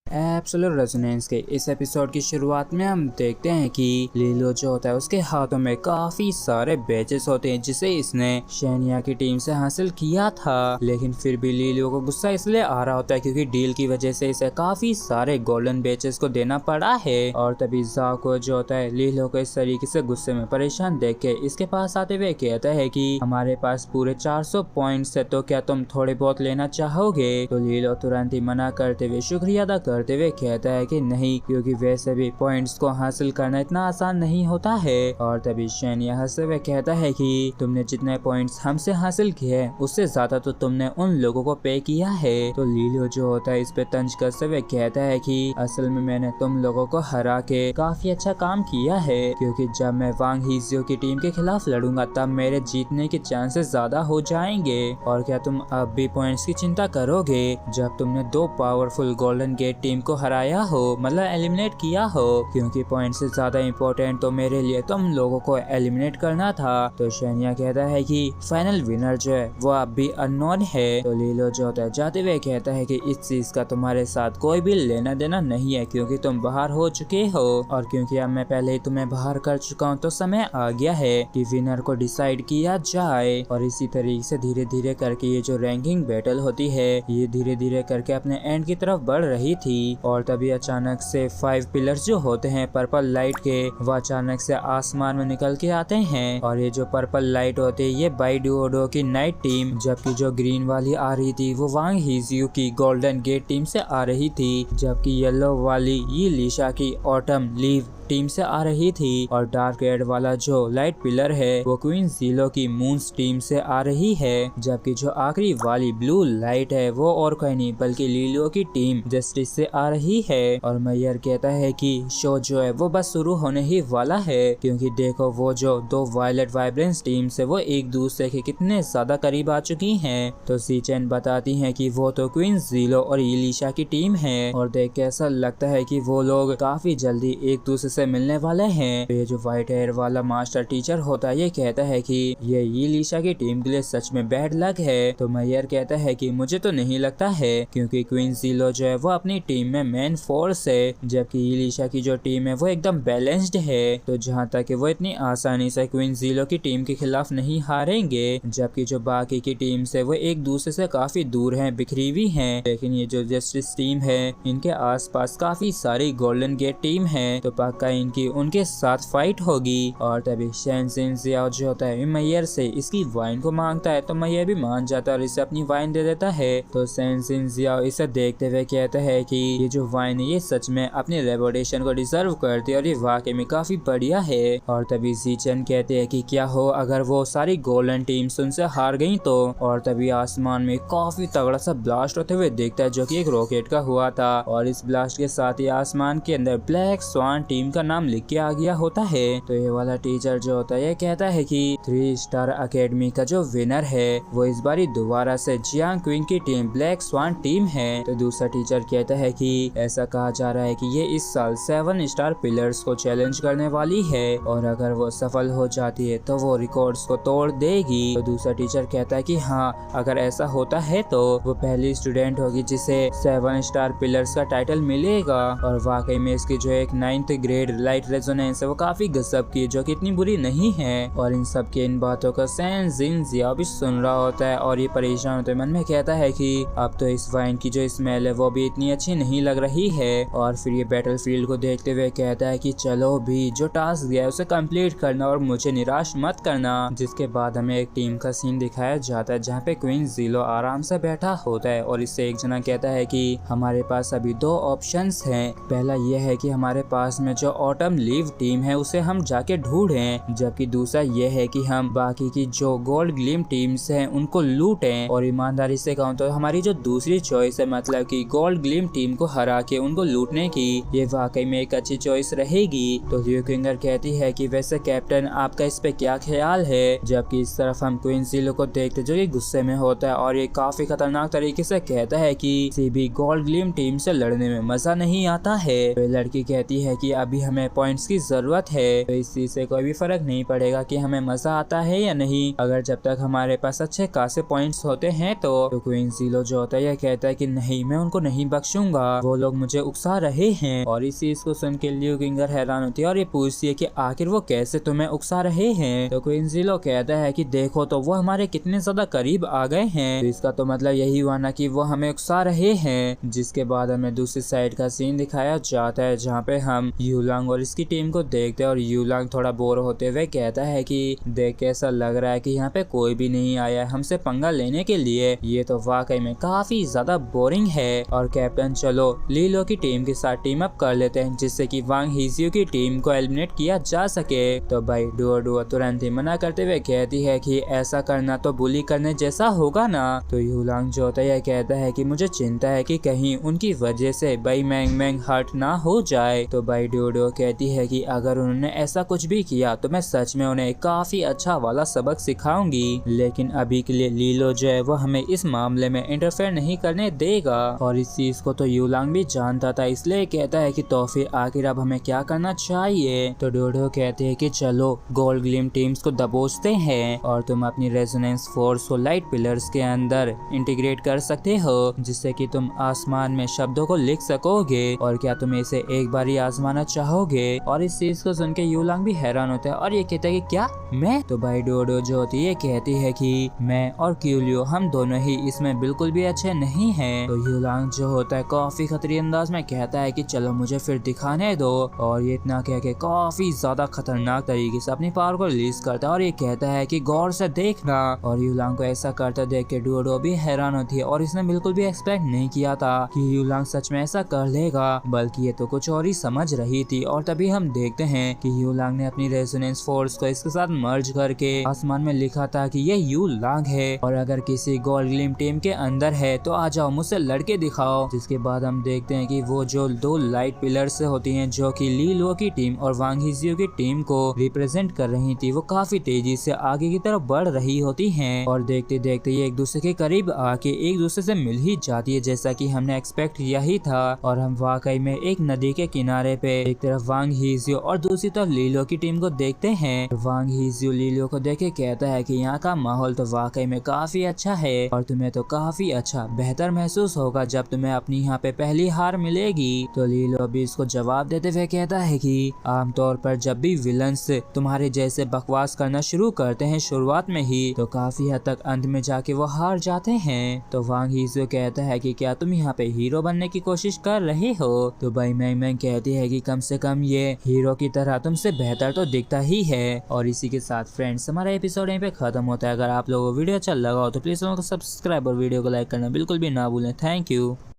Absolute resonance के इस episode की शुरुआत में हम देखते हैं कि लीलो जो होता है उसके हाथों में काफी सारे बैचेस होते हैं जिसे इसने शेनिया की टीम से हासिल किया था। लेकिन फिर भी लीलो को गुस्सा इसलिए आ रहा होता है क्योंकि डील की वजह से इसे काफी सारे गोल्डन बैचेस को देना पड़ा है। और तभी जाको जो होता है लीलो को इस तरीके से गुस्से में परेशान देख के इसके पास आते हुए कहता है कि हमारे पास पूरे 400 पॉइंट्स है, तो क्या तुम थोड़े बहुत लेना चाहोगे। तो लीलो तुरंत ही मना करते हुए शुक्रिया अदा करते हुए कहता है कि नहीं, क्योंकि वैसे भी पॉइंट्स को हासिल करना इतना आसान नहीं होता है। और तभी शेनिया हंसते हुए कहता है कि तुमने जितने पॉइंट्स हमसे हासिल किए हैं उससे ज्यादा तो तुमने उन लोगों को पे किया है। तो लीलो जो होता है इस पे तंज कसते हुए कहता है कि असल में मैंने तुम लोगों को हरा के काफी अच्छा काम किया है, क्योंकि जब मैं वांग हीजियो की टीम के खिलाफ लड़ूंगा तब मेरे जीतने के चांसेस ज्यादा हो जाएंगे। और क्या तुम अब भी पॉइंट्स की चिंता करोगे जब तुमने 2 पावरफुल गोल्डन गेट टीम को हराया हो, मतलब एलिमिनेट किया हो, क्योंकि पॉइंट से ज्यादा इम्पोर्टेंट तो मेरे लिए तुम लोगों को एलिमिनेट करना था। तो शेनिया कहता है कि फाइनल विनर जो है वो अब भी अननोन है। तो लीलो जो होता है जाते हुए कहता है कि इस चीज का तुम्हारे साथ कोई भी लेना देना नहीं है, क्योंकि तुम बाहर हो चुके हो और क्योंकि अब मैं पहले ही तुम्हें बाहर कर चुका हूँ, तो समय आ गया है कि विनर को डिसाइड किया जाए। और इसी तरीके से धीरे धीरे करके ये जो रैंकिंग बैटल होती है ये धीरे धीरे करके अपने एंड की तरफ बढ़ रही थी। और तभी अचानक से 5 पिलर्स जो होते हैं पर्पल लाइट के, वो अचानक से आसमान में निकल के आते हैं। और ये जो पर्पल लाइट होती है ये बाइडुओडो की नाइट टीम, जबकि जो ग्रीन वाली आ रही थी वो वांग हीजियो की गोल्डन गेट टीम से आ रही थी, जबकि येलो वाली ये लीशा की ऑटम लीव टीम से आ रही थी। और डार्क रेड वाला जो लाइट पिलर है वो क्वीन जीलो की मून्स टीम से आ रही है, जबकि जो आखिरी वाली ब्लू लाइट है वो और कोई नहीं बल्कि लीलो की टीम जस्टिस से आ रही है। और मैयर कहता है कि शो जो है वो बस शुरू होने ही वाला है, क्योंकि देखो वो जो 2 वायलेट वाइब्रेंस टीम से वो एक दूसरे के कितने ज्यादा करीब आ चुकी हैं। तो सीचेन बताती है कि वो तो क्वीन जीलो और इलिशा की टीम है, और देख के ऐसा लगता है कि वो लोग काफी जल्दी एक दूसरे से मिलने वाले हैं। तो ये जो व्हाइट हेयर वाला मास्टर टीचर होता है ये कहता है कि ये इलिशा की टीम के लिए सच में बैड लक है। तो मैयर कहता है कि मुझे तो नहीं लगता है, क्योंकि क्वीन जीलो जो है वो अपनी टीम में मेन फोर्स है, जबकि इलिशा की जो टीम है वो एकदम बैलेंस्ड है। तो जहाँ तक वो इतनी आसानी से क्वीन जीलो की टीम के खिलाफ नहीं हारेंगे, जबकि जो बाकी की टीम है वो एक दूसरे से काफी दूर हैं, बिखरी हुई हैं। लेकिन ये जो जस्टिस टीम है इनके आसपास काफी सारी गोल्डन गेट टीम है, तो पक्का इनकी उनके साथ फाइट होगी। और तभी शेनजिन जियाओ जो होता है मैयर से इसकी वाइन को मांगता है, तो मैयर भी मान जाता है और इसे अपनी वाइन दे देता है। तो शेनजिन जियाओ इसे देखते हुए कहता है कि ये जो वाइन है ये सच में अपनी रेपुटेशन को डिजर्व करती है और ये वाकई में काफी बढ़िया है। और तभी सीचन कहते हैं कि क्या हो अगर वो सारी गोल्डन टीम्स उनसे हार गई तो। और तभी आसमान में काफी तगड़ा सा ब्लास्ट होते हुए देखता है जो कि एक रॉकेट का हुआ था, और इस ब्लास्ट के साथ ही आसमान के अंदर ब्लैक स्वान टीम का नाम लिख के आ गया होता है। तो ये वाला टीचर जो होता है ये कहता है कि 3 स्टार अकेडमी का जो विनर है वो इस बारी दोबारा से जियांग क्वीन की टीम ब्लैक स्वान टीम है। तो दूसरा टीचर कहता है कि ऐसा कहा जा रहा है कि ये इस साल 7 स्टार पिलर्स को चैलेंज करने वाली है, और अगर वो सफल हो जाती है तो वो रिकॉर्ड्स को तोड़ देगी। तो दूसरा टीचर कहता है कि हाँ, अगर ऐसा होता है तो वो पहली स्टूडेंट होगी जिसे 7 स्टार पिलर्स का टाइटल मिलेगा। और वाकई में इसकी जो एक 9th ग्रेड लाइट रेजोनेंस है वो काफी गजब की, जो कि इतनी बुरी नहीं है। और इन सब के इन बातों को शेनजिन जियाओ भी सुन रहा होता है और ये परेशान होते मन में कहता है कि अब तो इस वाइन की जो स्मेल है वो भी इतनी अच्छी नहीं लग रही है। और फिर ये बैटलफील्ड को देखते हुए कहता है कि चलो भी जो टास्क दिया है उसे कंप्लीट करना और मुझे निराश मत करना। जिसके बाद हमें एक टीम का सीन दिखाया जाता है जहाँ पे क्वीन जीलो आराम से बैठा होता है और इससे एक जना कहता है कि हमारे पास अभी 2 ऑप्शंस हैं। पहला यह है कि हमारे पास में जो ऑटम लीव टीम है उसे हम जाके ढूंढें, जबकि दूसरा यह है कि हम बाकी की जो गोल्ड ग्लिम टीम्स हैं उनको लूटें। और ईमानदारी से कहूँ तो हमारी जो दूसरी चॉइस है, मतलब कि गोल्ड ग्लिम टीम को हरा के उनको लूटने की, ये वाकई में एक अच्छी चॉइस रहेगी। तो ल्यू किंगर कहती है कि वैसे कैप्टन आपका इस पे क्या ख्याल है। जबकि इस तरफ हम क्वीन जीलो को देखते जो कि गुस्से में होता है और ये काफी खतरनाक तरीके से कहता है कि किसी भी गोल्ड ग्लिम टीम से लड़ने में मजा नहीं आता है। तो लड़की कहती है कि अभी अभी हमें पॉइंट्स की जरूरत है, तो इस चीज से कोई भी फर्क नहीं पड़ेगा कि हमें मजा आता है या नहीं, अगर जब तक हमारे पास अच्छे खासे पॉइंट्स होते हैं। तो क्वीन ज़ीलो जो होता है यह कहता है कि नहीं, मैं उनको नहीं बख्शूंगा, वो लोग मुझे उकसा रहे हैं। और इस चीज को सुन के लियू किंगर हैरान होती है और ये पूछती है कि आखिर वो कैसे तुम्हें उकसा रहे हैं। तो क्वीन ज़ीलो कहता है कि देखो तो वो हमारे कितने ज्यादा करीब आ गए हैं, तो इसका तो मतलब यही हुआ ना कि वो हमें उकसा रहे हैं। जिसके बाद हमें दूसरी साइड का सीन दिखाया जाता है जहाँ पे हम यूलांग और इसकी टीम को देखते हैं और यूलांग थोड़ा बोर होते हुए कहता है कि देख के ऐसा लग रहा है कि यहाँ पे कोई भी नहीं आया है हमसे पंगा लेने के लिए, ये तो वाकई में काफी ज्यादा बोरिंग है। और कैप्टन चलो लीलो की टीम के साथ टीम अप कर लेते हैं जिससे कि वांग हीजियो की टीम को एलिमिनेट किया जा सके। तो भाई डुओ तुरंत ही मना करते हुए कहती है कि ऐसा करना तो बुली करने जैसा होगा ना। तो यूलांग जो होता है कहता है कि मुझे चिंता है कि कहीं उनकी वजह से भाई मैंग हर्ट ना हो जाए। तो भाई डुओ कहती है कि अगर उन्होंने ऐसा कुछ भी किया तो मैं सच में उन्हें काफी अच्छा वाला सबक सिखाऊंगी, लेकिन अभी के लिए लीलो जो है वो हमें इस मामले में इंटरफेयर नहीं करने देगा। और इस चीज को तो यूलांग भी जानता था, इसलिए कहता है कि तो फिर आखिर अब हमें क्या करना चाहिए। तो डोडो कहते हैं कि चलो गोल्ड ग्लिम टीम्स को दबोचते हैं और तुम अपनी रेजोनेंस फोर्स को लाइट पिलर्स के अंदर इंटीग्रेट कर सकते हो जिससे कि तुम आसमान में शब्दों को लिख सकोगे। और क्या तुम इसे एक बार ही आजमाना चाहोगे? और इस चीज को सुन के यूलांग भी हैरान होता है और ये कहता है कि क्या मैं? तो भाई डोडो जो होती है कहती है कि मैं और क्यूलियो हम दोनों ही इसमें बिल्कुल भी अच्छे नहीं हैं। तो यूलांग जो होता है काफी खतरी अंदाज में कहता है कि चलो मुझे फिर दिखाने दो। और ये इतना कह के काफी ज्यादा खतरनाक तरीके से अपनी पावर को रिलीज करता है और ये कहता है कि गौर से देखना। और यूलांग को ऐसा करते देख के डुओ भी हैरान होती है और इसने बिल्कुल भी एक्सपेक्ट नहीं किया था कि यूलांग सच में ऐसा कर लेगा, बल्कि ये तो कुछ और ही समझ रही थी। और तभी हम देखते हैं कि यूलांग ने अपनी रेजोनेंस फोर्स को इसके साथ मर्ज करके आसमान में लिखा था कि ये यूलांग है और अगर किसी गोल्ड ग्लिम टीम के अंदर है तो आ जाओ मुझसे लड़के दिखाओ। जिसके बाद हम देखते हैं कि वो जो दो लाइट पिलर्स होती हैं जो कि लीलो की टीम और वांग हीजियो की टीम को रिप्रेजेंट कर रही थी, वो काफी तेजी से आगे की तरफ बढ़ रही होती हैं और देखते देखते ये एक दूसरे के करीब आके एक दूसरे से मिल ही जाती है जैसा कि हमने एक्सपेक्ट किया ही था। और हम वाकई में एक नदी के किनारे पे एक तरफ वांग हीजियो और दूसरी तरफ लीलो की टीम को देखते हैं। वांग हीजियो लीलो को देख के कहता है कि यहाँ का माहौल तो वाकई में काफी अच्छा है और तुम्हें तो काफी अच्छा बेहतर महसूस होगा जब तुम्हें अपनी यहाँ पे पहली हार मिलेगी। तो लीलो भी इसको जवाब देते हुए कहता है कि आमतौर पर जब भी विलन्स तुम्हारे जैसे बकवास करना शुरू करते हैं शुरुआत में ही तो काफी हद तक अंत में जाके वो हार जाते हैं। तो वांग हीजियो कहता है कि क्या तुम यहाँ पे हीरो बनने की कोशिश कर रहे हो? तो भाई मैंग कहती है कि कम से कम ये हीरो की तरह तुमसे बेहतर तो दिखता ही है। और इसी के साथ फ्रेंड्स हमारा एपिसोड यहीं पे खत्म होता है। अगर आप लोगों को वीडियो अच्छा लगा हो तो प्लीज चैनल को सब्सक्राइब और वीडियो को लाइक करना बिल्कुल भी ना भूलें। Thank you.